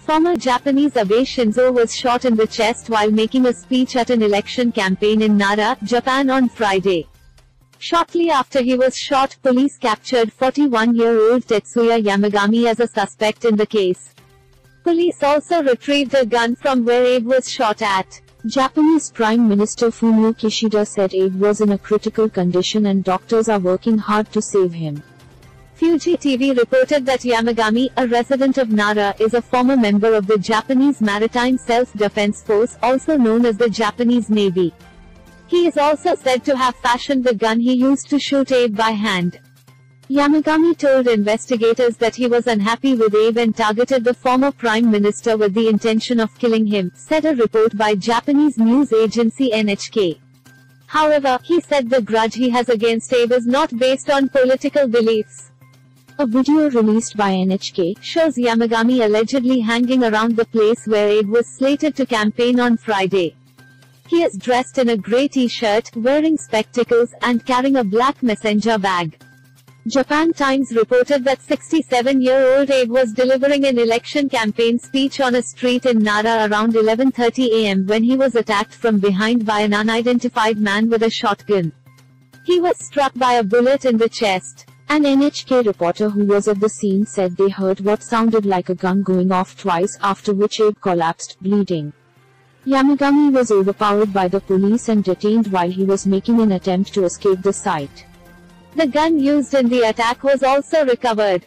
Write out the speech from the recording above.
Former Japanese Abe Shinzo was shot in the chest while making a speech at an election campaign in Nara, Japan on Friday. Shortly after he was shot, police captured 41-year-old Tetsuya Yamagami as a suspect in the case. Police also retrieved a gun from where Abe was shot at. Japanese Prime Minister Fumio Kishida said Abe was in a critical condition and doctors are working hard to save him. Fuji TV reported that Yamagami, a resident of Nara, is a former member of the Japanese Maritime Self-Defense Force, also known as the Japanese Navy. He is also said to have fashioned the gun he used to shoot Abe by hand. Yamagami told investigators that he was unhappy with Abe and targeted the former prime minister with the intention of killing him, said a report by Japanese news agency NHK. However, he said the grudge he has against Abe is not based on political beliefs. A video released by NHK shows Yamagami allegedly hanging around the place where Abe was slated to campaign on Friday. He is dressed in a grey t-shirt, wearing spectacles, and carrying a black messenger bag. Japan Times reported that 67-year-old Abe was delivering an election campaign speech on a street in Nara around 11:30 am when he was attacked from behind by an unidentified man with a shotgun. He was struck by a bullet in the chest. An NHK reporter who was at the scene said they heard what sounded like a gun going off twice, after which Abe collapsed, bleeding. Yamagami was overpowered by the police and detained while he was making an attempt to escape the site. The gun used in the attack was also recovered.